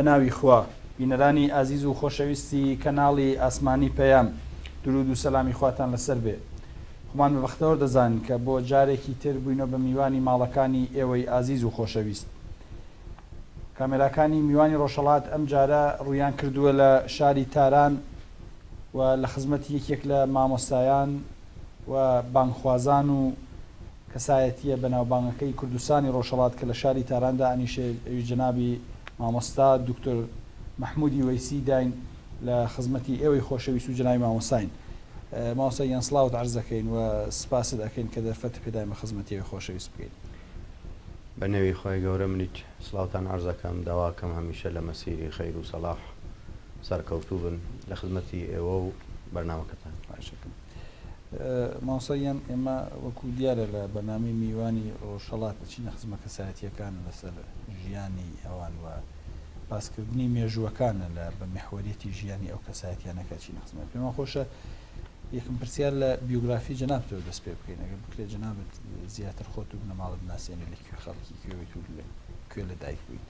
بەناوی خوا بینەرانی ئازیز و خۆشەویستی کەناڵی ئاسمانی پەیام درود و سەلامی خواتان لەسەر بێ. خۆمان بەبەختەوە دەزانین کە بۆ جارێکی تر بووینەوە بە میوانی ماڵەکانی ئێوەی ئازیز و خۆشەویست. کامێراکانی میوانی ڕۆژهەڵات ئەم جارە ڕوویان کردووە لە شاری تاران و لە خزمەتی یەکێک لە مامۆستایان و بانگخوازان و کەسایەتیە بەناوبانگەکەی کوردستانی ڕۆژهەڵات کە لە شاری تاراندا ئەنیشێ ئەوی جەنابی مامۆستا دکتۆر محمودی وەیسی داین لە خزمەتی ئێوەی خۆشەویست و جەنابی مامۆستاین. مامۆستا یان سڵاوت عەرز دەکەین و سپاست دەکەین کە دەرفەت پێداین بە خزمەتی ئێوەی خۆشەویست بکەین. بە نەوی خۆی گەورە منیش سڵاوتان عەرز دەکەم، داواکەم هەمیشە لە مەسیری خەیر و سەلاح سەرکەوتوو بن لە خزمەتی ئێوە و بەرنامەکەتان. مامۆستا یان ئێمە وەکو دیارە لە بەرنامەی میوانی ڕۆژهەڵات دەچینە خزمە کەسایەتیەکان لەسەر ژیانی ئەوان و باسکردنی مێژووەکانە لە بە محوەریەتی ژیانی ئەو کەسایەتیانەکە چینە خزمەت. پێمان خۆشە یەکم پرسیار لە بیوگرافی جەنابتەوە دەست پێ بکەین، ئەگەر بکرێت جەنابەت زیاتر خۆت و بنەماڵت بناسیێنێ لە کوێ خەڵکی کوێیت و کوێ لە دایک بوویت.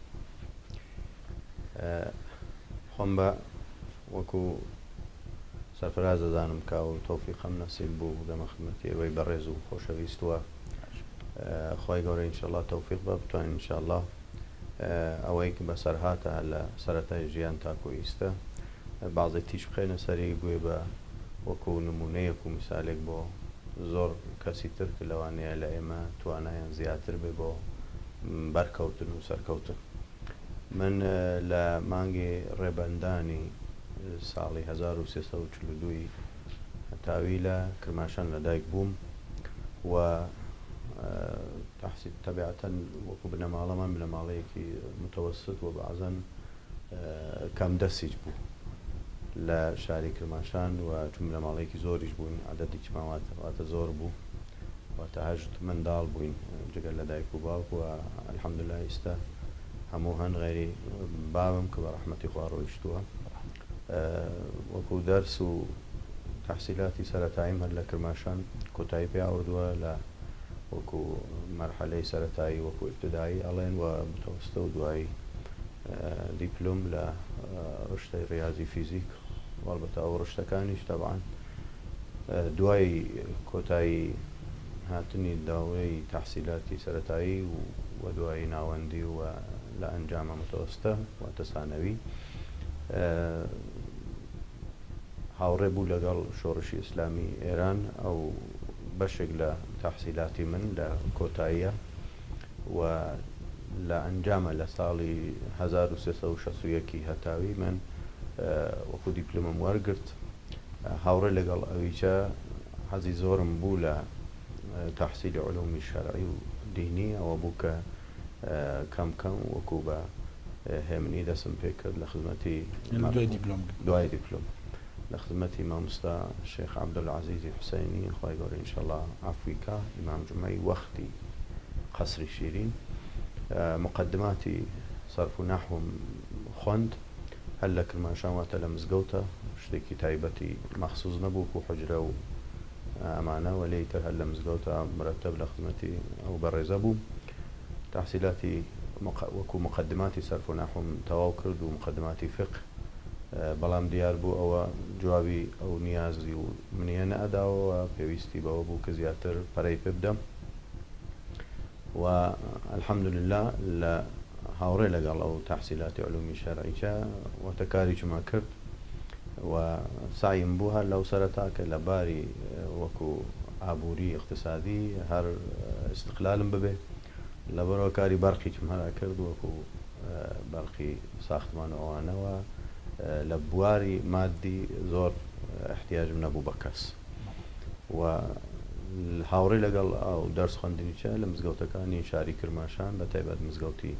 خۆم بە وەکو سەرفەراز دەزانم کا و تەوفیقم نەسیب بوو لەمە خزمەتی ئێوەی بەڕێز و خۆشەویستوە. خۆی گەورە ئینشاءالله تەوفیق بە بتوانین ئینشاءالله ئەوەی کە بەسەر هاتە لە سەرەتای ژیان تاکۆیستە بەعزێک تیش بخەینە سەری گوێ بە وەکو نمونەیەک و میسالێک بۆ زۆر کەسی تر کە لەوانەیە لە ئێمە توانایان زیاتر بێ بۆ بەرکەوتن و سەرکەوتن. من لە مانگی ڕێبەندانی ساڵی 1342 هەتاوی لە کرماشان لەدایک بووم و تحسیب تەبیعەتەن وەکو بنەماڵەمان بنەماڵەیەکی متەوەسط و بەعزەن کەم دەستیج بوو لە شاری کرماشان و چون بنەماڵەیەکی زۆریش بووین، عەدەدێکی ماواتە زۆر بوو واتە 8 منداڵ بووین جگەل لە دایک و باوک و ئەلحەمدوللا ئێستا هەموو هەن غەیری باوم کە بە ڕەحمەتی خوا ڕۆیشتووە. وەکو دەرس و تەحسیلاتی سەرەتاییم هەر لە کرماشان کۆتایی پێ ئاوردووە لە وەکو مەرحەلەی سەرەتایی وەکو ئیبتیدایی ئەڵێن و متەوەسطە و دوایی دیپلۆم لە ڕشتەی ڕیاضی فیزیک وەڵبەتە ئەو ڕشتەکانیش تەبعاً دوای کۆتایی هاتنی داوای تەحسیلاتی سەرەتایی و دوای ناوەندی و لە ئەنجامە متەوەسطە واتە ثانەوی هاوڕێ بوو لەگەڵ شۆڕشی ئیسلامی ئێران ئەو بەشێک لە تەحسیلاتی من لە کۆتاییە و لە ئەنجامە لە ساڵی 1361 هەتاوی من وەکو دیپلۆمەم وەرگرت. هاوڕێ لەگەڵ ئەویچە حەزی زۆرم بوو لە تەحسیلی عولومی شەرعی و دینی ئەوە بوو کە کەم کەم وەکو بە هێمنی دەستم پێ کرد لە خزمەتی دوای دیپلۆم لە خزمەتی مامۆستا شێخ عەبدولعەزیزی حوسەینی خوای گەورە ئینشاءالله عەفوی کا ئیمام جومعەی وەختی قەسری شیرین. مقدماتی سەرف و نەحوم خوێند هەر لە کرماشان واتە لە مزگەوتە شتێکی تایبەتی مەخسووس نەبوو و حوجرە و ئەمانە و لێیتر هەر لە مزگەوتە مرەتەب لە خزمەتی ئەو بەڕێزە بوو. تەحسیلاتی وەکو مقدماتی سەرف و نەحوم تەواو کرد و مقدماتی فقه، بەڵام دیار بوو ئەوە جوابی ئەو نیازی و منیە نەئەداوە پێویستی بەوە بوو کە زیاتر پەرەی پێ بدەم و ئەلحەمدوللا لە هاوڕێ لەگەڵ ئەو تەحسیلاتی عولومی شەرعیچە وەتەکاریچما کرد و سعیم بوو هەر لەو سەرەتا کە لە باری وەکو ئابووری اقتصادی هەر استقلالم ببێ لەبەرەوە کاری بەرقیچم هەرا کرد وەکو بەرقی ساختمان ئەوانەوە لە بواری مادی زۆر احتیاجم نەبوو بە کەس و هاوڕێ لەگەڵ ئەو دەرس خوێندنیچە لە مزگەوتەکانی شاری کرماشان بە تایبەت مزگەوتی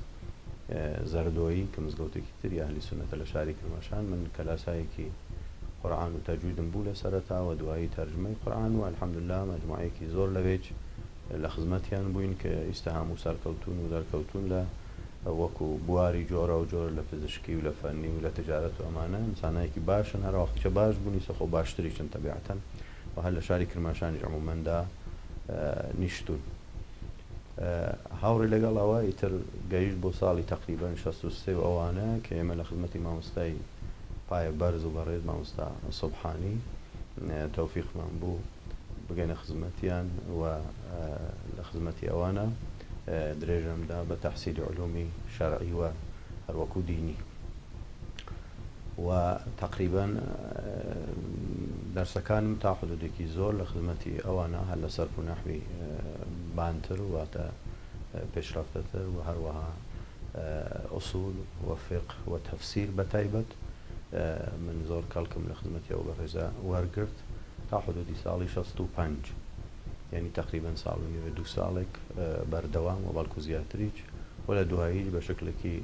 زەردۆیی کە مزگەوتێکی تری ئەهلی سونەتە لە شاری کرماشان من کەلاسایەکی قورئان و تەجویدم بوو لە سەرەتا و دوایی تەرجمەی قورئان و ئەلحەمدوللا مەجموعەیەکی زۆر لەوێج لە خزمەتیان بووین کە ئیستا هەموو سەرکەوتون و دەرکەوتون لە وەکو بواری جۆرە و جۆر لە پزیشکی و لە فەنی و لە تجارەت و ئەمانە ئینسانایەکی باشن هەر وەختیچە باش بوونی سەخۆ باشتریشن تەبیعەتەن و هەر لە شاری کرماشانیش عمومەندا نیشتون. هاوڕێ لەگەڵەوە ئیتر گەیشت بۆ ساڵی تقریبان 63 ئەوانە کە ئێمە لە خزمەتی مامۆستای پایە بەرز و بەڕێز مامۆستا سوبحانی تەوفیقمان بوو بگەینە خزمەتیان و لە خزمەتی ئەوانە درێژەمدا بە تەحسیلی علومی شەرعی و هەروەکو دینی و تقریبا دەرسەکانم تا حدودێکی زۆر لە خزمەتی ئەوانە هەر لە سەرف و نەحوی بانتر واتە پێشرەفتەتر و هەروەها ئوسول و فقه و تەفسیر بەتایبەت من زۆر کەڵکم لە خزمەتی ئەو بەڕێزە وەرگرت تا حدودی ساڵی 65 یعنی تقریبا ساڵ و نیوە 2 ساڵێک بەردەوام و بەڵکو زیاتریش و لە دواییش بە شکلێکی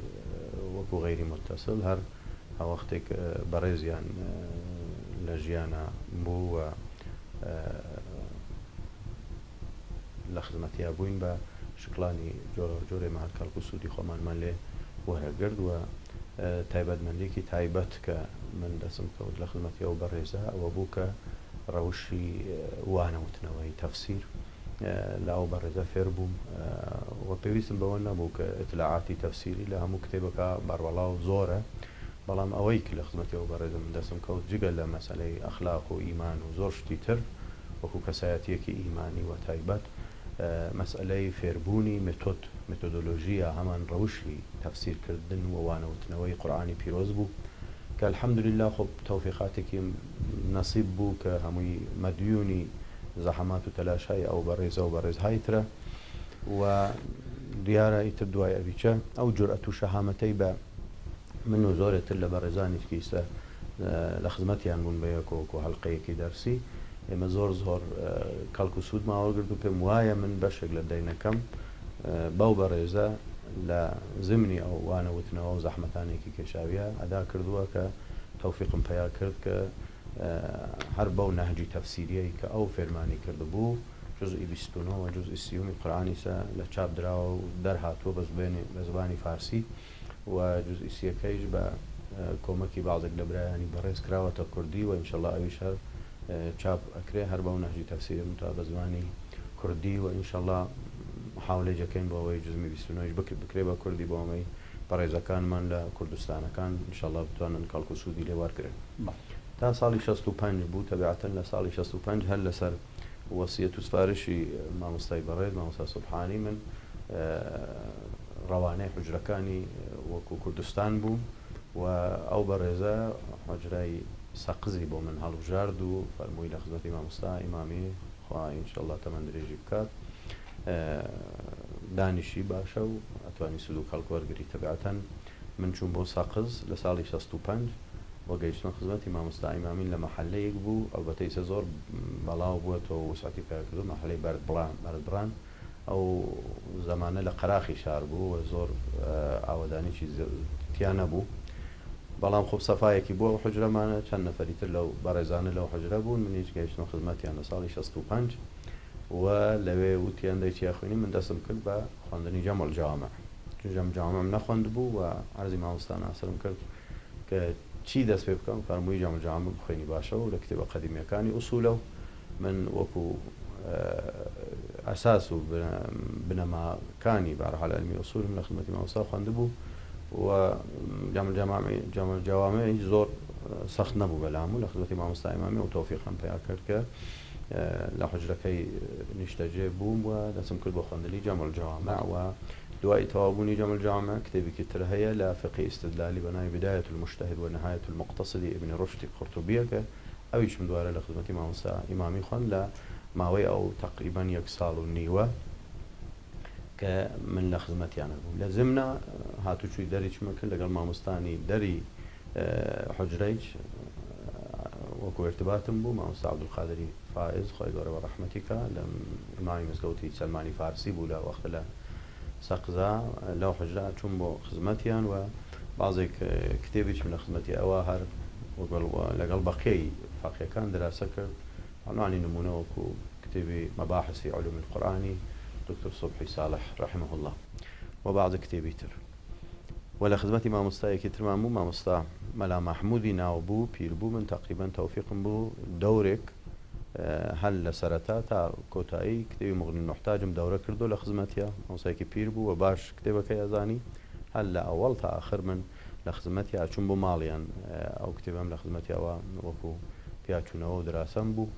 وەکو غەیری متصل هەر هەوەختێک بەڕێزیان لە ژیانە بوو و لە خزمەتیا بووین بە شکلانی جۆرێ مەهات کەڵک و سوودی خۆمانمان لێ وەرەگرت و تایبەتمەندێکی تایبەت کە من دەسم کەوت لە خزمەتی ئەو بەڕێزە ئەوە بوو کە ڕەوشی وانەوتنەوەی تەفسیر لە ئەو بەڕێزە فێر بووم و پێویستم بەوە نەبوو کە ئیطلاعاتی تەفسیری لە هەموو کتێبەکە بەڕوەڵاو زۆرە بەڵام ئەوەی کە لە خزمەتی ئەو بەڕێزە من دەسم کەوت جگە لە مەسەلەی ئەخلاق و ئیمان و زۆر شتی تر وەکو کەسایەتیەکی ئیمانی و تایبەت مەسئلەی فێربوونی مێتۆدۆلۆژیە هەمان ڕەوشی تەفسیرکردن و وانەوتنەوەی قورئانی پیرۆز بوو کە الحەمدولله خۆ تەوفیقاتێکی نەسیب بوو کە هەمووی مەدیونی زەحەمات و تەلاشای ئەو بەڕێزە و بەڕێزهای ترە و دیارە ئیتر دوای ئەویچە ئەو جورئەت و شەهامەتەی بە من و زۆرێتر لە بەڕێزانی کیسە لە خزمەتیان بوون بە یەکۆکو هەڵقەیەکی دەرسی ئێمە زۆر کەڵک و سوود ماوەگرت و پێم وایە من بەشێک لە دەینەکەم بەو بەڕێزە لە زمنی ئەو وانەوتنەوە و زەحمەتانێکی کێشاویە ئەدا کردووە کە تەوفیقم پیا کرد کە هەر بەو نەهجی تەفسیریەی کە ئەو فێرمانی کردبوو جزئی 29 جزئی 30 قورئانی لە چاپ دراوە و دەرهاتووە بە زبانی فارسی و جزئی 30ەکەیش بە کۆمەکی بەعضێک لە برایانی بەڕێز کراوەتە کوردی و ئینشەڵڵا ئەویش هەر چاپ ئەکرێ هەر بەو نەهجی تەفسیرم تا بە زمانی کوردی و ئینشەڵڵا محاولەی دەکەین بۆ ئەوەی جزمی 29 بکرێ بە کوردی بۆ ئەمەی بەڕێزەکانمان لە کوردستانەکان ئینشەڵڵا بتوانن کەڵک و سوودی لێ وەرگرن تا ساڵی 65 بوو تەبیعەتەن لە ساڵی 65 هەر لەسەر وەسیەت و سفارشی مامۆستای بەڕێز مامۆستا سوبحانی من ڕەوانەی حوجرەکانی وەکو کوردستان بوو و ئەو بەڕێزە حوجرای سەقزی بۆ من هەڵبژارد و فەرمووی لە خزمەتی مامۆستا ئیمامی خوا ئینشەڵڵا تەمەن درێژی بکات دانیشی باشە و ئەتوانی سود و کەڵک وەرگری تەبیعەتەن من چوون بۆ سەقز لە ساڵی 65 بۆ گەیشتن خزمەتی مامۆستا ئیمامین لە مەحەلەیەک بوو ئەلبەتە ئیسە زۆر بەڵاو بووەتەوە وسعەتی پیا کردو مەحەلەی بەردبڕان ئەو زەمانە لە قەراخی شار بوو و زۆر ئاوەدانێکی تیا نەبوو بەڵام خۆ سەفایەکی بووە و حوجرەمانە چەند نەفەریتر لەو بەڕێزانە لەو حوجرە بوون منیش گەیشتن خزمەتیان لە ساڵی 65 و لەوێ وتیان دەیچیا خوێنی من دەستم کرد بە خواندنی جەمع الجوامع جەمع الجوامعم نەخواند بوو و عەرزی مامۆستا ناسرم کرد کە چی دەست پێ بکەم فەرمووی جەمع الجوامع بخوێنی باشە و لە کتێبە قەدیمیەکانی ئوسوولە و من وەکو ئەساس و بنەماکانی بەهەرحاڵ عەلمی ئوسوولم لە خزمەتی مامۆستا خوانده بوو و جەمع الجوامع هیچ زۆر سەخت نەبوو بەلام و لە خزمەتی مامۆستا ئیمامی و تەوفیقم پیا کرد کە لە حوجرەکەی نیشتەجێ بووم و دەستم کرد بۆ خوێندنی جەمع الجوامع و دوای تەوابوونی جەمع الجوامع کتێبێکی تر هەیە لە فقهی استدلالی بەناوی بدایەة المجتهد و نهایەة المقتصد ابن رشد قورطوبیە کە ئەویشم دوارە لە خزمەتی مامۆستا ئیمامی خوێند لە ماوەی ئەو تقریبا 1 ساڵ و نیوە کە من لە خزمەتیانە بووم لە زمنە هاتوچووی دەری چمە کرد لەگەڵ مامۆستانی دەری حوجرەیش وەکو ارتباطم بوو مامۆستا عەبدولقادری فائز خۆی گەورە بە ڕەحمەتی کە لە ئیمامی مزگەوتی سەلمانی فارسی بوو لە وەختە لە سەقزا لەو حوجرە چوون بۆ خزمەتیان و بازێک کتێبێکم لە خزمەتی ئەوە هەر لەگەڵ بەقیەی فەقیەکان دراسە کرد عنوانی نمونە وەکو کتێبی مەباحث في علوم القرآن دکتۆر صبحی صالح رحمه الله و بعض کتێبی تر و لە خزمەتی مامۆستایەکی ترمان بوو مامۆستا مەلا مەحموودی ناو بوو پیر بوو من تقریبا تەوفیقم بوو دەورێک هەل لە سەرەتا تا کۆتایی کتێبی مغنی محتاجم دەورە کردو لە خزمەتیە مامۆستایەکی پیر بوو و باش کتێبەکەی ئەزانی هەل لە ئەوەڵ تا ئاخر من لە خزمەتی ئاچوون بۆ ماڵیان ئەو کتێبم لە خزمەتیەوە وەکو پیاچوونەوە و دراسەم بوو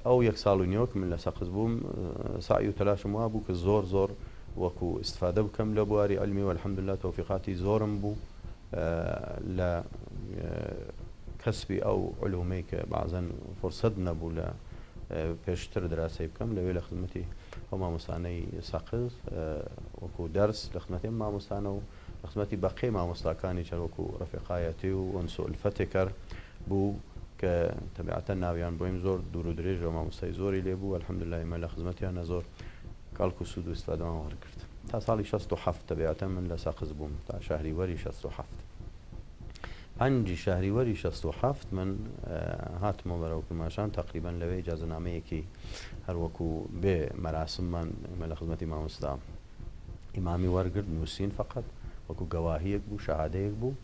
ئەو یەک ساڵ و نیوەک من لە سەقز بووم سعی و تەلاشم وا بوو کە زۆر وەکو استفادە بکەم لە بواری علمی و الحەمدولله تەوفیقاتی زۆرم بوو لە کەسبی ئەو علومەی کە بەعزەن فرسەت نەبوو لە پێشتر دراسی بکەم لەوێ لە خزمەتی ئەو مامۆستانەی سەقز وەکو دەرس لە خزمەتی مامۆستانە و لە خزمەتی بەقێ مامۆستاکانی چەند وەکو ڕەفیقایەتی و ئەنسو ئەلفەتێکەر بوو کە تەبیعەتەن ناویان بۆیم زۆر دوور و درێژ و مامۆستای زۆری لێ بوو الحەمدولله ئێمە لە خزمەتیانە زۆر کاڵک و سوود و ئیسفادەمان وەرگرت تا ساڵی 67 تەبیعەتەن من لە سەقز بووم تا شەهریوەری 67 5 شەهریوەری 67 من هاتمەوە بەرەو کرماشان تقریبا لەوێ ئیجازەنامەیەکی هەروەکو بێ مەراسممان ئێمە لە خزمەتی مامۆستا ئیمامی وەرگرت نووسین فقط وەکو گەواهیەک بوو شەهادەیەک بوو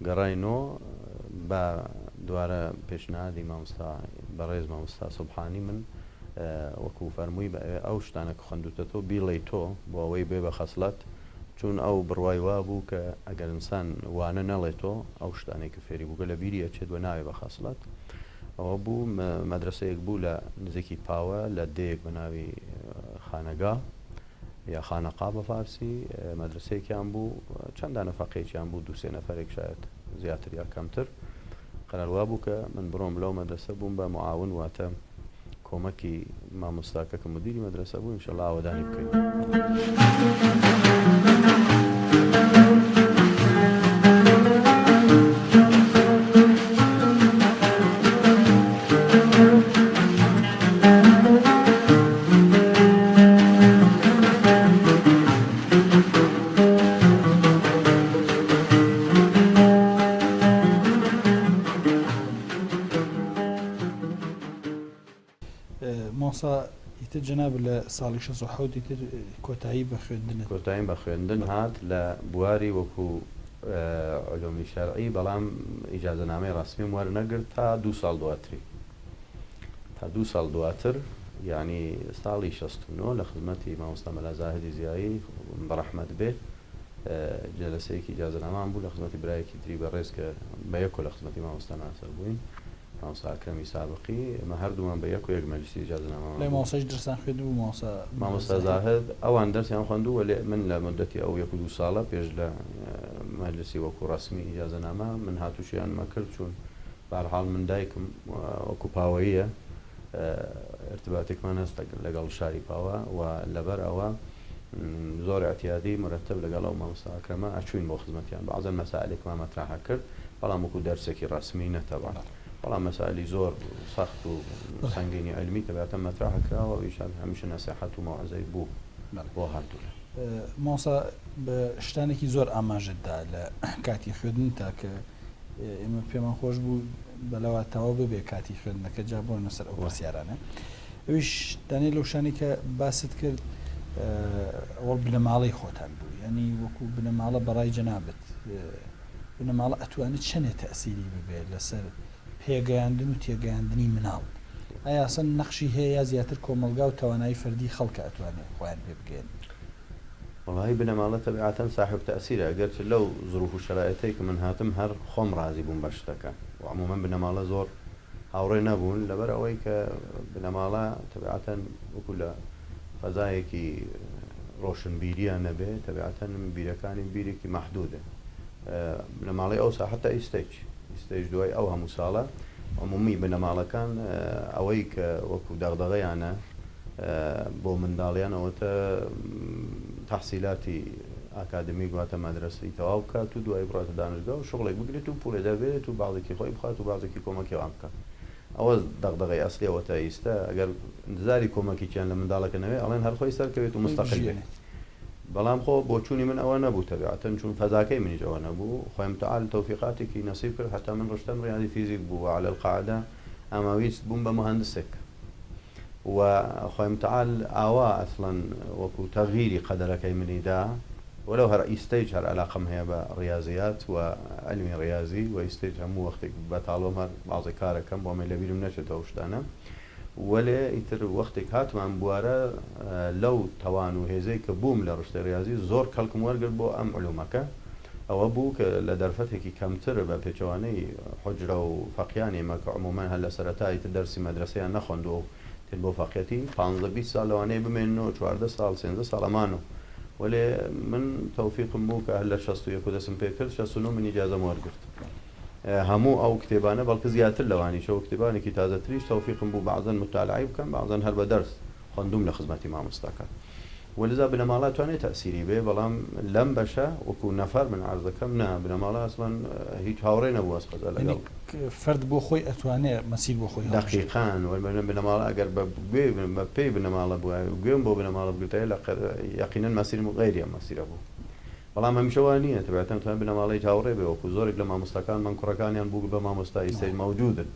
گەڕاینەوە بە دوارە پێشنهادی مامۆستا بەڕێز مامۆستا سوبحانی من وەکو فەرمووی ئەو شتانە کە خوێندووتەوە بیڵێ تۆ بۆ ئەوەی بێ بە خەسڵەت چون ئەو بڕوای وا بوو کە ئەگەر ئینسان وانە نەڵێتەوە ئەو شتانێک کە فێری بوو لە بیری ئەچێت وە ناوێ بە خەسڵەت ئەوە بوو مەدرسەیەک بوو لە نزیکی پاوە لە دەیەک بە ناوی خانەگا یا خانەقا بە فارسی مەدرسەیەکیان بوو چەندانە فەقێکیان بوو 2-3 نەفەرێک شاید زیاتر یا کەمتر قەرار وا بوو کە من بڕۆم لەو مەدرسە بووم بە معاون واتە کۆمەکی مامۆستاکە کە مدیری مەدرسە بوو ئینشەڵڵا ئاوەدانی بکەین. ئیتر جەناب لە ساڵی 67 ئیتر کۆتایی بە خوێندن کۆتاییم بە خوێندن هات لە بواری وەکو علومی شەرعی بەڵام ئیجازەنامەی ڕەسمیم وەرنەگرت تا 2 ساڵ دواتری تا 2 ساڵ دواتر یعنی ساڵی 69 لە خزمەتی مامۆستا مەلا زاهدی زیایی بەڕەحمەت بێ جەلسەیەکی ئیجازەنامەمان بوو لە خزمەتی برایەکی تری بەڕێز کە بە یەکۆ لە خزمەتی مامۆستا ناسەر بووین مامۆستا ئەکرەمی سابقی ئێمە هەردوومان بە یەک و یەک مەجلیسی ئیجازەنامەمان لای مامۆستاش دەرسان خوێندبوو مامۆستا زاهد ئەوان دەرسیان خوێندووە من لە مدەتی ئەو 1-2 ساڵە پێش لە مەجلیسی وەکو ڕەسمی ئیجازەنامە من هاتووشیان مەکرد چوون بەهەرحاڵ من دایکم وەکو پاوەییە ارتباطێکمان هەست لەگەڵ شاری پاوە و لەبەر ئەوە زۆر اعتیادی مرتب لەگەڵ ئەو مامۆستا ئەکرەمە ئەچووین بۆ خزمەتیان بەعزەن مەسائلێکمان مەتراحە کرد بەڵام وەکو دەرسێکی ڕەسمی نەتەوە بەڵام مەسائلی زۆر سەخت و سەنگینی علمی تەبیعەتەن مەتراحە کراوە و ئیشان هەمیشە نەسیحەت و مەوعەزەی بوو بۆ هەردوو مامۆستا بە شتانێکی زۆر ئاماژتدا لە کاتی خوێندن تاکە ئێمە پێمان خۆش بوو بەلەواتەوە ببێ کاتی خوێندنەکە جا بۆ نەسەر ئەو پرسیارانە ئەویش دانێ لەو شانی کە باست کرد ئەوڵ بنەماڵەی خۆتان بوو یعنی وەکو بنەماڵە بەڕای جەنابەت بنەماڵە ئەتوانێت چەندێک تەئسیری ببێت لەسەر پێگەیاندن و تێگەیاندنی مناڵ ئایا ئەسەن نەخشی هەیە یا زیاتر کۆمەلگا و توانایی فەردی خەڵکە ئەتوانێت خۆیان پێ بگەن وڵی بنەماڵە تەبیعەتەن ساحب تەئسیرە ئەگەرچ لەو ظروف و شەرایەتەی کە من هاتم هەر خۆم ڕازی بووم بە شتەکە و عمومەن بنەماڵە زۆر هاوڕێ نەبوون لەبەر ئەوەی کە بنەماڵە تەبیعەتەن وەکو لە فەزایەکی ڕۆشنبیریان نەبێ تەبیعەتەن بیرەکانی بیرێکی مەحدودە بنەماڵی ئەوسا حتا ئیستەیج دوای ئەو هەموو ساڵە عمومی بنەماڵەکان ئەوەی کە وەکو دەغدەغەیانە بۆ منداڵیانەوەتە تەحسیلاتی ئاکادمی گواتە مەدرسەی تەواو بکات و دوای بڕاتە دانشگا و شغڵێک بگرێت و پولێ دەبێت و باڵێکی خۆی بخات و باڵێکی کۆمەکیوان بکات ئەوە دەغدەغەی ئەسلیەوەتە ئیستە ئەگەر انتظاری کۆمەکییان لە منداڵەکەنەوەی ئەڵێن هەرخۆی سەرکەوێت و مستەقل بێت بەڵام خۆ بۆ چوونی من ئەوە نەبوو تەبیعەتەن چون فەزاکەی منیش ئەوە نەبوو خۆی متعال تەوفیقاتێکی نەسیب کرد حتا من ڕشتم ڕیاضی فیزیک بوو على القاعدە ئەماویست بووم بە مهندسێک و خۆی متعال ئاوا ئەسڵەن وەکو تەغییری قەدەرەکەی منیدا ولو هر ئیستەیج هەر علاقەم هەیە بە ڕاضیات و علمی ڕاضی و ئیستەیج هەموو وەختێک بەتاڵۆم هەر بازی کارەکەم بۆ مێ لەبیرم نەچێتەوە شتانە وەلێ ئیتر وەختێک هاتمان بوارە لەو تەوان و هێزەی کە بووم لە ڕشتە ڕاضی زۆر کەڵکم وەرگرت بۆ ئەم علومەکە ئەوە بوو کە لە دەرفەتێکی کەمتر بە پێچەوانەی حجرە و فەقیانی مەکە عمومەن هەر لە سەرەتایی تر دەرسی مەدرسەیان نەخۆندووە تر بۆ فەقیەتی 15-20 ساڵ لەوانەیە بمێنەوە 14 ساڵ 13 ساڵ ئەمانە وەلێ من تەوفیقم بوو کە هەر لە 61 دەسم پێ کرد 69 من ئیجازەم وەرگرت هەموو ئەو کتێبانە بەڵکە زیاتر لەوانیشەوە کتێبانێکی تازەتریش تەوفیقم بوو بەعزەن متالعی بکەم بەعزەن هەر بە دەرس خوێندوم لە خزمەتی مامۆستاکان ولذا بنەماڵە توانێت تەسیری بێ بەڵام لەم بەشە وەکو نەفەر من عەرزەکەم نا بنەماڵە ئەسڵەن هیچ هاوڕێ نەبوو ئەسقەزە لەگەڵ فرد بۆ خۆی ئەتوانێت مەسیر بۆ خۆی دقیقاً بنەماڵە ئەگەر بە پێی بنەماڵە بووە گوێم بۆ بنەماڵە بگرتەیە لە یەقینەن مەسیرم غەیری ئەم مەسیرە بوو بەڵام هەمیشەوە نییە تەبیعەتەن توانێت بنەماڵەی هاوڕێ بێ وەکو زۆرێک لە مامۆستاکان من کوڕەکانیان بوو بە مامۆستای سەیر مەوجودن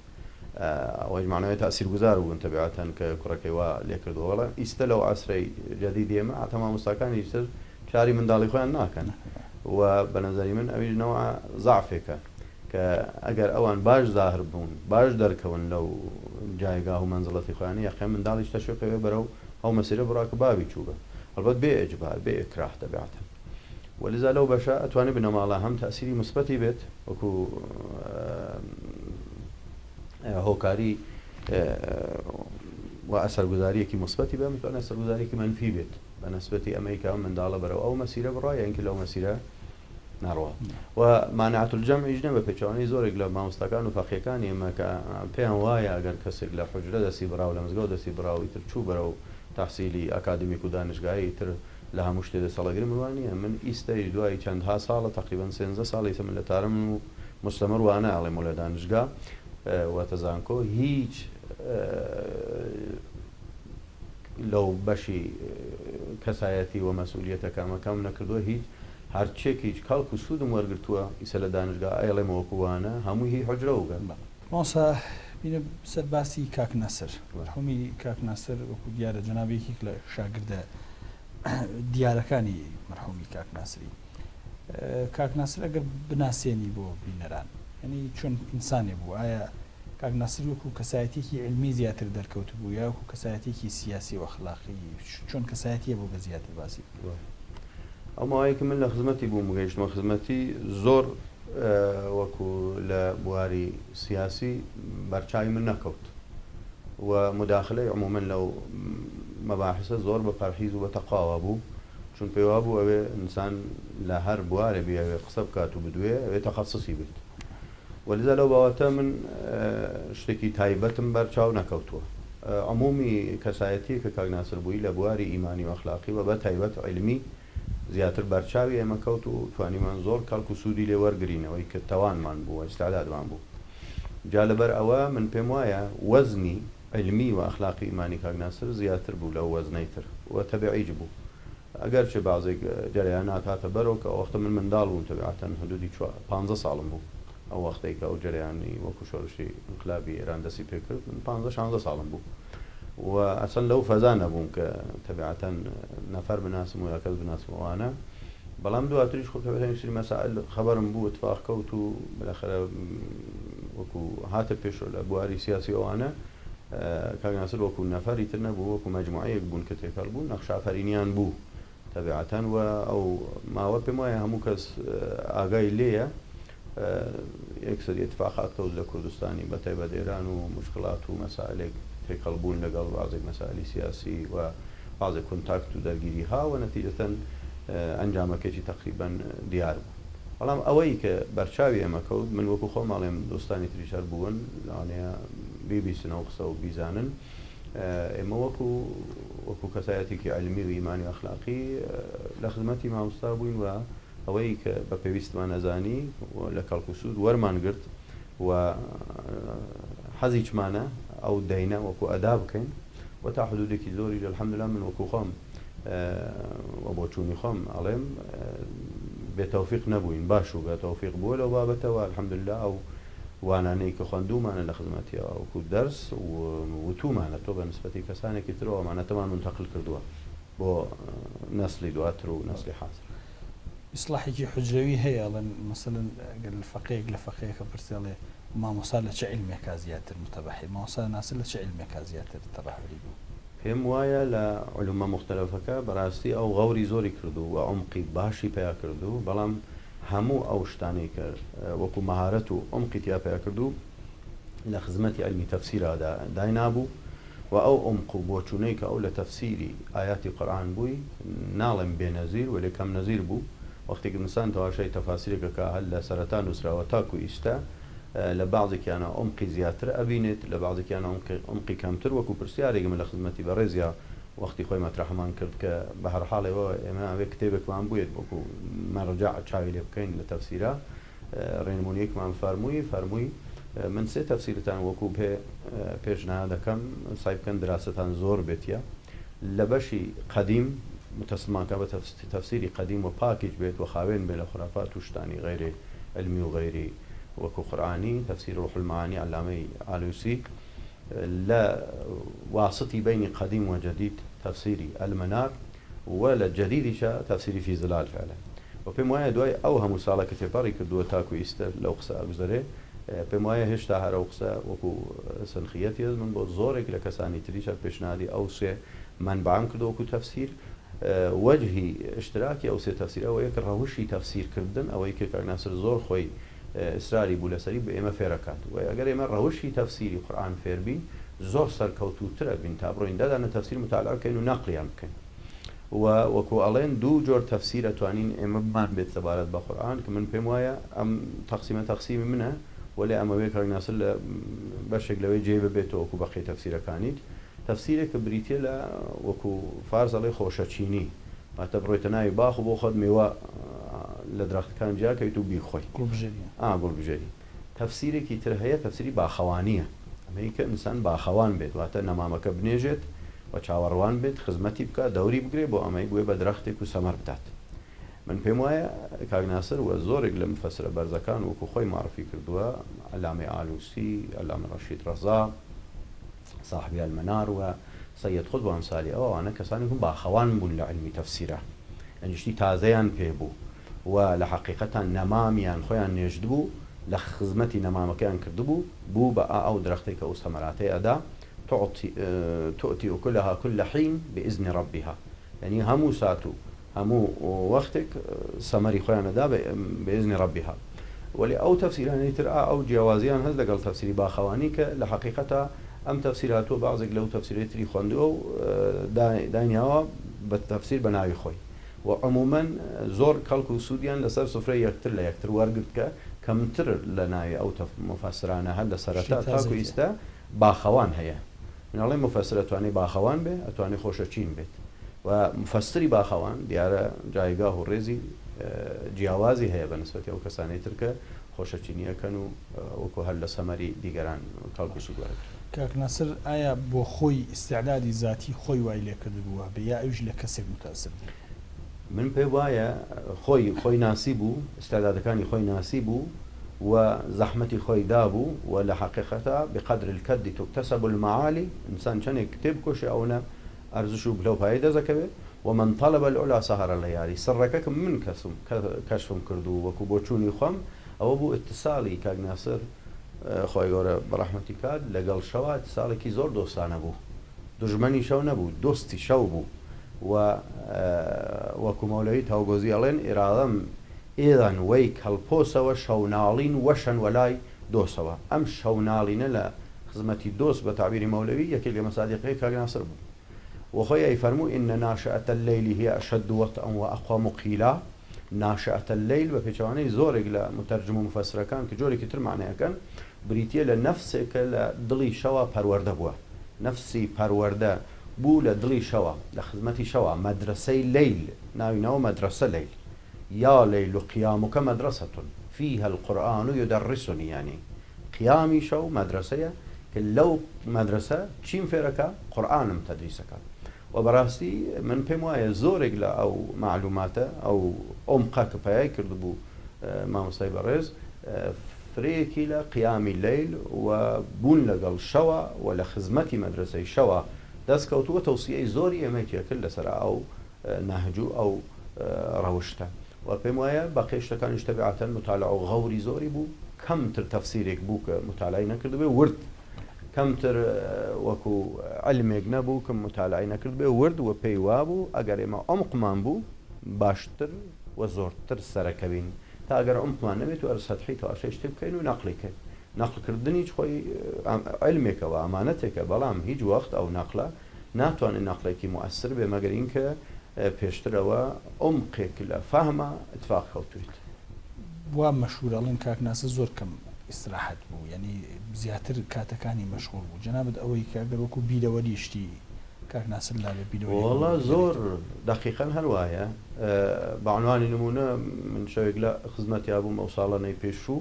ئەوەی معنەوەی تاسیرگوزار بوون تەبیعەتەن کە کوڕەکەی وا لێ کردووە وەڵا ئیستە لەو عەسرەی جەدیدی ئێمە ئاتە مامۆستاکانی تر کاری منداڵی خۆیان ناکەن و بە نەزەری من ئەویش نەوع زەعفێکە کە ئەگەر ئەوان باش زاهر بوون باش دەرکەون لەو جایگاه و مەنزڵەتی خۆیانی یەقێ منداڵیش تەشویقەوێ بەرەو ئەو مەسیرە بڕاکە بابی چووبە هەڵبەت بێ ئیجبار بێ ئیکراه تەبیعەتەن ولذا لەو بەشە ئەتوانێت بنەماڵە هەم تەسیری مثبەتی بێت وەکو هۆکاری و ئەسەرگوزاریەکی مثبەتی بێ میتوانێت ئەسەرگوزاریەکی منفی بێت بە نسبەتی ئەمریکا منداڵە بەرەو ئەو مەسیرە بڕوا یانکە لەو مەسیرە ناڕوە و مانعەت الجەمعیش نە بە پێچەوانەی زۆرێک لە مامۆستاکان و فەقیەکانی ئێمە کە پێیان وایە ئەگەر کەسێک لە حوجرە دەستی بڕاو لە مزگەوت دەستی بڕاوی تر چوو بەرەو تەحسیلی ئەکادمیک و دانشگاهی تر لە هەموو شتێ دەسەڵەگرم وانە من ئیستەی دوای چەندها ساڵە تقریبا 13 ساڵی من لە تارم و مستەمر وانە ئەڵێم و لە دانشگا وەتەزانکۆ هیچ لەو بەشی کەسایەتی و مەسئولیەتەکەمەکەم نەکردووە هیچ هەرچێکی هیچ کاڵک و سوودم وەرگرتووە ئیسە لە دانشگا ئەڵێمە وەکووانە هەمووی هی حجرە وگەن مۆسا بینە سەر باسی کاک نەسر هەمی کاک نەسر وەکو دیارە جەنابێکێک لە شاگردە دیارەکانی مەرحومی کاک ناسری کاک ناسر ئەگەر بناسیێنی بۆ بینەران یعنی چۆن ئینسانێ بوو ئایا کاک ناسر وەکو کەسایەتێکی علمی زیاتر دەرکەوت بوو یا وەکو کەسایەتێکی سیاسی و ئەخلاقی چۆن کەسایەتیە بوو بە زیاتر باسی ئەو ماوەیەکی من لە خزمەتی بووم گەیشتمە خزمەتی زۆر وەکو لە بواری سیاسی بەرچاوی من نەکەوت و مداخلەی عمومەن لەو مەباحثە زۆر بە پەرهیز و بە تەقاوە بوو چون پێوا بوو ئەوێ ئینسان لە هەر بوارێ بێ ئەوێ قسە بکات و بدوێ ئەوێ تەخەسوسی بێت ولذا لەو باوەتە من شتێکی تایبەتم بەرچاو نەکەوتووە عمومی کەسایەتی کە کاک ناسر بووی لە بواری ئیمانی و ئەخلاقی و بە تایبەت علمی زیاتر بەرچاوی ئێمە کەوت و توانیمان زۆر کەڵک و سوودی لێ وەرگرینەوەی کە تەوانمان بوو ئیستعدادمان بوو جا لەبەر ئەوە من پێم وایە وەزنی علمی و ئەخلاقی ئیمانی کاک ناسر زیاتر بوو لەو وەزنەی تر و تەبیعیج بوو ئەگەر چه بازێک جەریانات هاتە بەرەوە کە ئەو وەختە من منداڵ بووم تەبیعەتەن حدودی 15 ساڵم بوو ئەو وەختەی کە ئەو جەریانی وەکو شۆڕشی انقلابی ئێران دەستی پێ کرد من 15-16 ساڵم بوو و ئەسەن لەو فەزا نەبووم کە تەبیعەتەن نەفەر بناسم و یا کەس بناسم ئەوانە بەڵام دواتریش خۆ مەسائل خەبەرم بوو اتفاق کەوت و بالاخره وەکو هاتە پێشۆ لە بواری سیاسی ئەوانە کاک ناسر وەکو نەفەری تر نەبوو وەکو مەجموعەیەک بوون کە تێکەڵ بوون نەخشافەرینیان بوو تەبیعەتەن و ئەو ماوە پێم وایە هەموو کەس ئاگای لێیە یەکسەری اتفاقات کەوت لە کوردستانی بەتایبەت ئێران و مشکلات و مەسائلێک تێکەڵ بوون لەگەڵ بازێک مەسائلی سیاسی و بازێک کۆنتاکت و دەرگیری ها و نەتیجەتەن ئەنجامەکەی تقریبا دیار بوو بەڵام ئەوەی کە بەرچاوی ئێمە کەوت من وەکو خۆماڵێم دۆستانی تریش هەر بوون لەوانەیە بیبیستنەوە قسە و بیزانن ئێمە وەکو کەسایەتێکی علمی و ئیمانی ئەخلاقی لە خزمەتی مامۆستا بووین و ئەوەی کە بە پێویستمان نەزانی لە کەڵک و سوود وەرمان گرت و حەزیچمانە ئەو دەینە وەکو ئەدا بکەین و تا حدودێکی زۆری الحەمدوللا من وەکو خۆم و بۆ چوونی خۆم ئەڵێم بێتەوفیق نەبووین باش و بێتەوفیق بووە لەو بابەتەوە الحەمدوللا ئەو وانانەی کە خوێندومانە لە خزمەتیەوە وەکو دەرس وتومانە تۆ بە نسبەتی کەسانێکی ترەوە مانەتەمان منتەقل کردووە بۆ نەسلی دواتر و نەسلی حاضر إصلاحي حجروي هي مثلا الفقيه لفقيه كبرسالة ما مصالة علمي كازيات المتبحي ما مصالة ناس لا علمي كازيات التبحري پێم وایە لە علومە مختلفەکە بەڕاستی ئەو غەوری زۆری کردو و عمقی باشی پیا کردو بەڵام هەموو ئەو شتانەی کە وەکو مەهارەت و عمقی تیا پیا کردو لە خزمەتی علمی تەفسیرەدا دای نابوو و ئەو عمق و بۆچوونەی کە ئەو لە تەفسیری ئاياتی قورئان بووی ناڵێم بێنەزیر و لێ کەم نەزیر بوو وەختێک ئینسان تەواشای تەفاسیرێکە کە هەر لە سەرەتا نووسراوە تاکو ئیستا لە بعضێکیانە عمقی زیاتر ئەبینێت لە بعضێکیانە عمقی کەمتر وەکو پرسیارێکم لە خزمەتی بەڕێزیا وەختی خۆی مەترەحمان کرد کە بە هەر حاڵێەوە ئێمە ئەوێ کتێبێکمان بووێت وەکو مەرجع چاوی لێ بکەین لە تەفسیرە ڕێنمونیەکمان فەرمووی من سێ تەفسیرتان وەکو پێشنهاد دەکەم سعی بکەن دراستان زۆر بێتە لە بەشی قەدیم متەسمانکە بە تەفسیری قەدیم و پاکیش بێت و خاوێن بێ لە خورافات و شتانی غیری علمی و غیری وەکو قورئانی تەفسیر روح المعانی علامەی ئالوسی لە واسطی بینی قەدیم و جدید تەفسیری المەنار و لە جدیدیشە تەفسیری فی ظلال فعلا و پێم وایە دوای ئەو هەموو ساڵە کە تێپەڕی کردووە تاکو ئیستە لەو قسە ئەگوزارێ پێم وایە هێشتا هەر ئەو قسە وەکو سنخیەتی من بۆ زۆرێک لە کەسانی تریشە پێشنهادی ئەو سێ منبعم کردو وەکو تەفسیر وەجهی اشتراکی ئەو سێ تەفسیر ئەوەیە کە ڕەوشی تەفسیرکردن ئەوەی کە کاک ناسر زۆر خۆی ئیسراری بوو لەسەری بە ئێمە فێرەکات و ئەگەر ئێمە ڕەوشی تەفسیری قورئان فێربین زۆر سەرکەوتووترە بین تا بڕۆیندەدا تەفسیر متالعە بکەین و نەقلیان بکەین و وەکو ئەڵێن دوو جۆر تەفسیر ئەتوانین ئێمە بمان بێت سەبارەت بە قورئان کە من پێم وایە ئەم تەقسیمی منە وەلێ ئەمەوێ کاک ناسر لە بەشێک لەوەی جێ ببێتەوە وەکو بەقی تەفسیرەکانیت تەفسیرێک کە بریتێ لە وەکو فارس ئەڵێ خۆشەچینی واتە بڕۆیتە ناوی باخ و بۆ خۆت میوە لە درەختەکان جیاکەیت و بیخۆی گوڵبژێری تەفسیرێکی تر هەیە تەفسیری باخەوانیە ئەمەی کە ئینسان باخەوان بێت واتە نەمامەکە بنێژێت و چاوەڕوان بێت خزمەتی بکە دەوری بگرێ بۆ ئەمەی بوێ بە درەختێک و سەمەر بدات من پێم وایە کاک ناسر و زۆرێک لە مفەسرە بەرزەکان وەکو خۆی معرفی کردووە علامەی ئالوسی علامە ڕەشید ڕەزا صاحبی المەنار و سەید خود بۆ ئەمسالی ئەوانە کەسانی بوون باخەوان بوون لە علمی تەفسیرە ئەنیشتی تازەیان پێبوو و لە حقیقەتان نەمامیان خۆیان نێژد بوو لە خزمەتی نەمامەکەیان کردبوو بوو بە ئەو درەختێک کە ئەو سەمەراتەی ئەدا تؤتی أكلها كل حين بإذن ربها يعني همو ساتو همو وقتك سمري خوينا دا بإذن ربها ولي أو تفسيران يترأى أو جوازيان هذا قال تفسيري باخوانيك لحقيقتها أم تفسيراتو بعضك لو تفسيرات لي خواندو داينيا بالتفسير بناوي خوي وعموما زور كالكو سوديان لسر سفرة يكتر لا يكتر وارقدك كمتر لناوي أو مفسرانا هذا سرطات تاكو إستا باخوان هيا من الله مفسر أتواني باخوان به أتواني خوشچین بيت ومفسري باخوان ديارة جايگاه الرزي جیاوازی هەیە بە نسبەتی ئەو کەسانەی ترکە خۆشەچینیە کەن و وەکو هەر لە سەمەری دیگەران کاڵکو سوگوارە کاک ناسر ئایا بۆ خۆی ئیستیعدادی ذاتی خۆی وای لێ کردبووە بە یا ئەوش لە کەسێک متاسب من پێ وایە خۆی ناسی بوو ئیستیعدادەکانی خۆی ناسی بوو و زەحمەتی خۆی دابوو و لە حقیقەتە بقدر الكد تكتسب المعالي إنسان چەندێک کتێب کۆشێ ئەوە ئەرزش و بلەوپایی دەزەکەوێت ومن طلب العلا سهر الليالي سرك من كشفم كردو وكو بوچوني خم او بو اتصالي كاك ناصر خوي غوره برحمتي كاد لقال شوا اتصالي كي زور دوستانه بو دجمني شو نبو دوستي شو بو و وكو مولوي تاوغوزي الين ارادم اذا ويك هالبوسا شونالين وشن ولاي دوسوا ام شونالين لا خدمتي دوس بتعبير مولوي يكل مصادقي كاك ناصر بو وخويا يفرموا إن ناشئة الليل هي أشد وطئا وأقوى مقيلا ناشئة الليل بفيشواني زورق لمترجم ومفسر كان كجوري كتر معناها كان بريتيا لنفسك لدلي شوا پرورده بوا نفسي پرورده بو لدلي شوا لخدمتي شوا مدرسي ليل ناوي مدرسة ليل يا ليل قيامك مدرسة فيها القرآن يدرسني يعني قيامي شو مدرسة لو مدرسة چين فيركا قرآن تدريسك وبراستي من پێم وایە زۆرێک لە ئەو معلوماتە ئەو عمقا کە پەیای کردبوو مامۆستای بەڕێز فرەیەکی لە قیامی لەیل و بوون لەگەڵ شەوە و لە خزمەتی مەدرسەی شەوە دەستکەوتووە تەوسیەی زۆری ئێمە کرد لەسەر ئەو نەهج و ئەو ڕەوشتە و پێم وایە بەقی شتەکانیش تەبیعەتەن مطالعە و غەوری زۆری بوو کەمتر تەفسیرێک بوو کە مطالعی نەکردبێ ورد کەمتر وەکو علمێک نەبوو کە مطالعی نەکردبێ ورد و پێی وابوو ئەگەر ئێمە عمقمان بوو باشتر و زۆرتر سەرەکەوین تا ئەگەر عمقمان نەبێت و ئەر سەتحی تەواشەی شتێ بکەین و نەقلیکەین نەقلکردنیش خۆی علمێکەوە ئەمانەتێکە بەڵام هیچ وەخت ئەو نەقلە ناتوانێت نەقلێکی مؤثر بێ مەگەر اینکە پێشترەوە عمقێک لە فەهمە اتفاق کەوتویت وا مەشهور ئەڵێن کاکناسە زۆر کەم ئیستراحەت بوو یعنی زیاتر کاتەکانی مەشغوڵ بوو جەنابەت ئەوەی کە ئەگەر وەکو بیرەوەریشتی کاکناسر لا لە بیرەوەری وەڵا زۆر دەقیقەن هەروایە بەعنوانی نمونە من شەوێک لە خزمەتیا بووم ئەو ساڵانەی پێشوو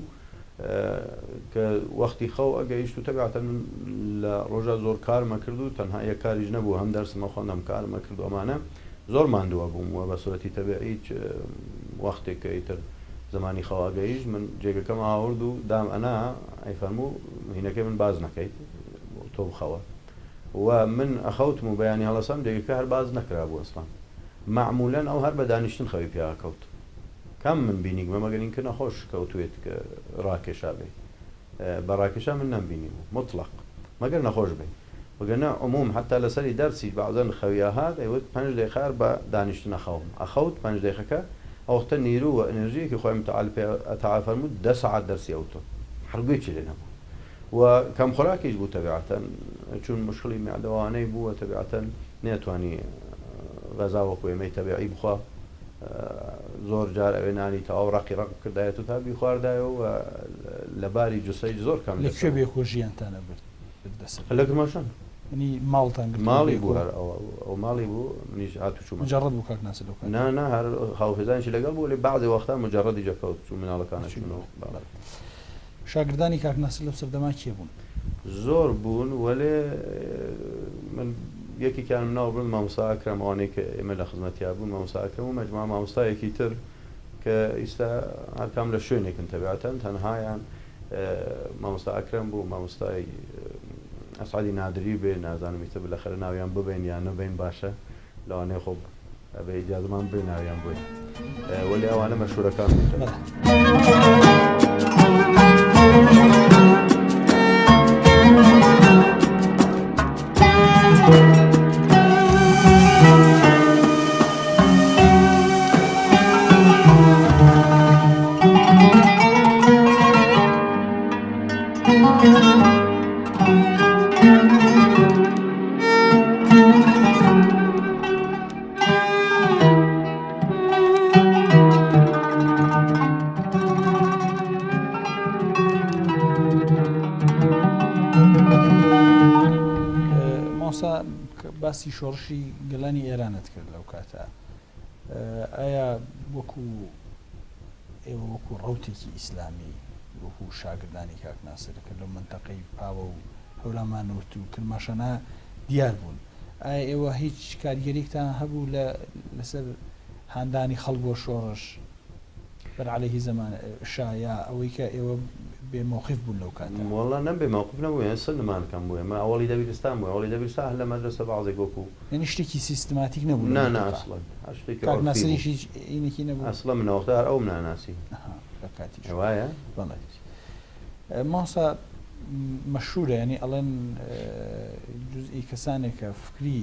کە وەختی خەو ئەگەیشت و تەبیعەتەن من لە ڕۆژە زۆر کارمە کرد و تەنها یەک کاریش نەبوو هەم دەرسمە خوێندم کارمە کرد و ئەمانە زۆر ماندووە بووم و بە سورەتی تەبیعی وەختێک کە ئیتر زمانی خەواگەیش من جێگەکەم ئاورد و دام ئەنا ئەیفەرموو هینەکەی من باز نەکەیت تۆ بخەوە و من ئەخەوتم و بەیانی هەڵەسام جێگەکە هەر باز نەکرا بوو ئەسڵان معمولەن ئەو هەر بە دانیشتن خەوی پێیا کەوت کەم من بینیگمە مەگەر اینکە نەخۆش کەوتوێت کە ڕاکێشا بێ بە ڕاکێشا من نەمبینی بوو مطلق مەگەر نەخۆش بێ وەگەرنە عموم حتا لەسەری دەرسی بەعزەن خەویا هات ئەیوت 5 دقیقە بە دانیشتن ئەخەوم ئەخەوت 5 دقیقەکە ئەوەختە نیرو و ئەنرژیەکی خۆی متعال فەرمووت 10 ساعت دەرسی ئەوتۆ هەرگوویی لێ نەبوو و کەم خۆراکیش بوو تەبیعەتەن چون مشکلی میعدەوانەی بووە تەبیعەتەن نێتوانی غەزا وەکو ئێمەی تەبیعی بخوا زۆر جار ئەوێ نانی تەواو ڕقی ڕق کردایەت و تا بیخواردایەوە و لەباری جوسەی زۆر کەم لەکوێ بێخۆشییانتانە برد دەسەر لە کرماشان ینی ماڵتان ماڵی بوو ئەو ماڵی بوو منیش هاتوچوو مجرد بوو کاکناسە نا هەر خاوفێزانشی لەگەڵ بوو لێ بعضی وەختان مجرڕی جەکەوت چوو مناڵەکانە شاگردانی کاکناسە لەو سەردەما کێ بوون زۆر بوون وەلێ من یەکێکیان مناو بن مامۆستا ئەکرەم ئەوانەی کە ئێمە لە خزمەتیا بوون مامۆستا ئەکرەم و مەجموعە مامۆستایەکی تر کە ئیستا هەرکام لە شوێنێکن تەبیعەتەن تەنهایان مامۆستا ئەکرەم بوو مامۆستای ئەسعەدی نادری بێ نازانم ئیتر بالاخره ناویان ببین یان نەبین باشە لەوانەیە خۆ ئەبێ ئیجازەمان بێ ناویان بووین وەلی ئەوانە مەشهوورەکان بوون باسی شۆڕشی گەلانی ئێرانت کرد لەو کاتە ئایا وەکو ئێوە وەکو ڕەوتێکی ئیسلامی وەکو شاگردانی کاکناسەرەکە لەو منتەقەی پاوە و هەولامانەوت و کرماشانە دیار بوون ئایا ئێوە هیچ کاریگەریەکتان هەبوو لەسەر هاندانی خەڵک بۆ شۆڕش بەرعەلەیهی زەمان شایە ئەوەی کە ئێوە بێمەوقف بوون لەو کاتە وەڵا نەم بێمەوقف نەبوو سنمانکەم بوو ئێمە ئەوڵی دەبیرستان بوو ئەوڵی دەبیرستان لە مەدرسە بەعزێک وەکو یعنی شتێکی سیستماتیک نەبوو نا ئەسڵەن کاکناسەریشی ئینێکی نەبوو ئەسڵە منەوەختار ئەو ناناسی لە کاتیش وایە مامۆستا مەشهورە ینی ئەڵێن جوزئی کەسانێک کە فکری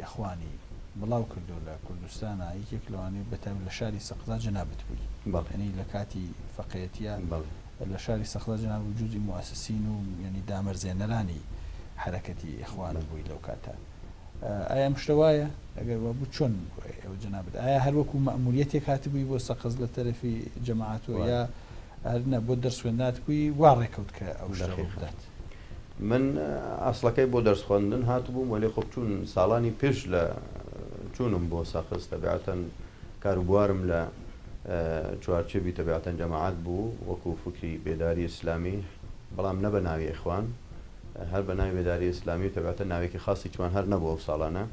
یەخوانی بڵاو کردو لە کوردستانە یەکێک لەوانەیە بەتایبەت لە شاری سەقزا جەنابەت بووی ینی لە کاتی فەقێتیە لە شاری سەقزا جەناب و جوزئی مواسسین و ینی دامەرزێنەرانی حرەکەتی ئیخوان بووی لەو کاتە ئایا ئەم شتە وایە ئەگەر وا بوو چۆن ئەو جەنابەت ئایا هەر وەکو مەئموریەتێک هاتبووی بۆ سەقز لە تەرەفی جەماعەتەوە یا هەرنە بۆ دەرس خوێندنات بووی وا ڕێکەوت کە ئەو شتە بدات من ئەسڵەکەی بۆ دەرس خوێندن هاتبووم وەلێ خۆ چوون ساڵانی پێش لە چوونم بۆ سەقز تەبیعەتەن کاروبارم لە چوارچێبی تەبیعەتەن جەماعەت بوو وەکو فکری بێداری ئیسلامی بەڵام نە بە ناوی ئیخوان هەر بە ناوی بێداری ئیسلامی و تەبیعەتەن ناوێکی خاصی چمان هەر نەبوو ئەو ساڵانە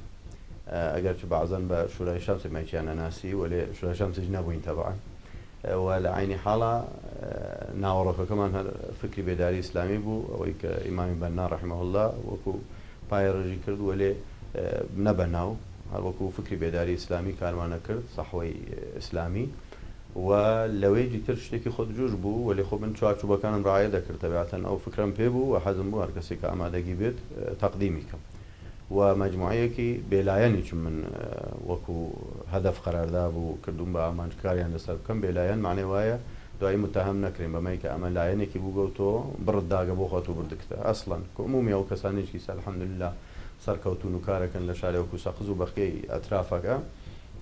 ئەگەر چ بەعزەن بە شورای شەمس مایچیان نەناسی وەلێ شورای شەمسش نەبووین تەبعەن و لە عینی حاڵە ناوەڕۆکەکەمان هەر فکری بێداری ئیسلامی بوو ئەوەی کە ئیمامی بەنا ڕەحیمەه الله وەکو پای ڕێژی کرد وەلێ نە بە ناو هەر وەکو فکری بێداری ئیسلامی کارمانە کرد سەحوەی ئیسلامی و لەوەی تر شتێکی خۆ جوش بوو وەلی خۆ من چوارچوبەکانم ڕایە دەکرد تەبیعەتەن ئەو فکرم پێ بوو و حەزم بوو هەر کەسێک کە ئامادەگی بێت تەقدیمی کەم و مەجموعەیەکی بێلایەنی من وەکو هەدەف قەراردا بوو کردوم بە ئامانجکاریان لەسەر بکەم بێلایەن معنی وایە دوایی متهم نەکرین بەمەی کە ئەمە لایەنێکی بوو گەوتۆ بڕت داگە بۆ خۆت و بردکتە ئەسڵەن عمومی ئەو کەسانێکی الحەمدولله سەرکەوتون و کارەکەن لە شارێ وەکو سەقز و بەخکەی ئەترافەکە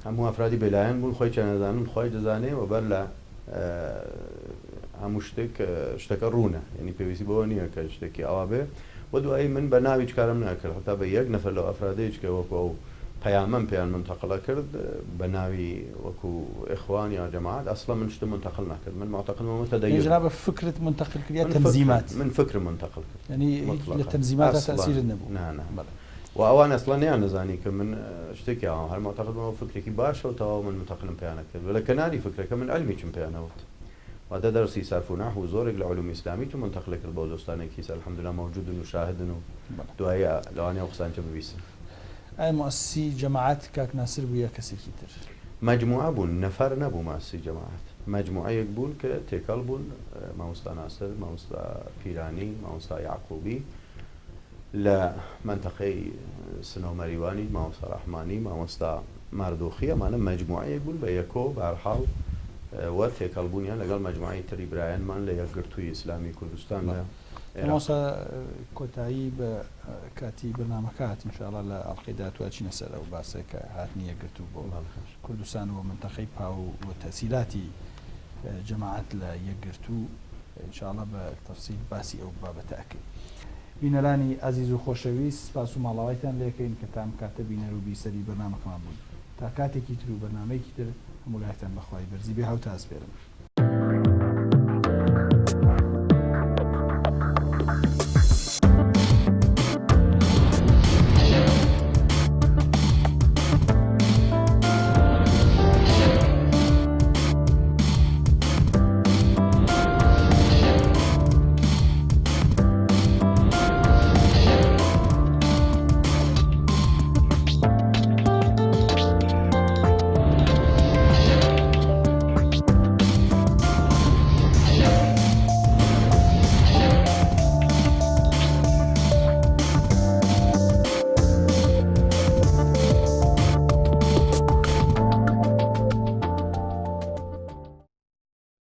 هەموو ئەفرادی بێلایەن بوون خۆی چەنەزانن خۆی دەزانێ و بەر لە هەموو شتەکە ڕوونە یعنی پێویستی بەوە نییە کە شتێکی ئەوا بێ و دوایی من بە ناوی کارم ناکرد هەتا بە یەک نەفەر لەو ئەفرادەیەک کە وەکو ئەو پەیامەم پێیان منتەقڵە کرد بە ناوی وەکو ئیخوان یا جەماعەت ئەسڵا من شتم منتەقڵ ناکرد من معتەقدمەوە تەدەیون جناب فکرت منتقل کرد یا تەنزیمات من فکر منتەقڵ کرد یعنی لە تەنزیمات تەسیرت نەبوو و ئەوان ئەسڵا نیان نەزانی کە من شتێکی ئەوان هەر معتەقدمەوە فکرێکی باشە و تەواو من منتەقلم پێیان نەکرد و لە کەناری فکرەکە من عەلمیچم پێیانەوت وهذا درسي صرف ونحو وزورك لعلوم إسلامي ثم منتقلك البودوستاني كيس الحمد لله موجود وشاهد دعاية لو أنا أقصان بيسن أي مؤسسي جماعات كاك ناصر ويا كسيكيتر مجموعة بون نفر نبو مؤسسي جماعات مجموعة يقبون كتيكال بون مؤسسة ناصر مؤسسة بيراني مؤسسة يعقوبي لا منطقة سنو مريواني مؤسسة رحماني مؤسسة مردوخية معنا مجموعة يقبون بيكو بهرحال و تێکەڵبوونیان لەگەڵ مەجموعەی تری برایانمان لە یەکگرتووی ئیسلامی کوردستان لە ئێمەسا کۆتایی بە کاتی بەنامەکات انشاءالله لە ئەڵقەی داهاتوە سەر ئەو باسێک کە هاتنی یەکگرتوو بۆ کوردستان و منتەقەی پاو و تەسیلاتی جەماعەت لە یەکگرتوو انشاءالله بە تەفسیل باسی ئەو بابەتەکەین. بینەرانی ئازیز و خۆشەویست سپاس و ماڵاوایتان لێکەین کە تام کاتە بینەر و بیسەری بەنامەکەمان بوون تا کاتێکی تر و بەرنامەیەکی تر هەموو لایەتان بەخوای بەرزی بێ هاوتاز بێرم.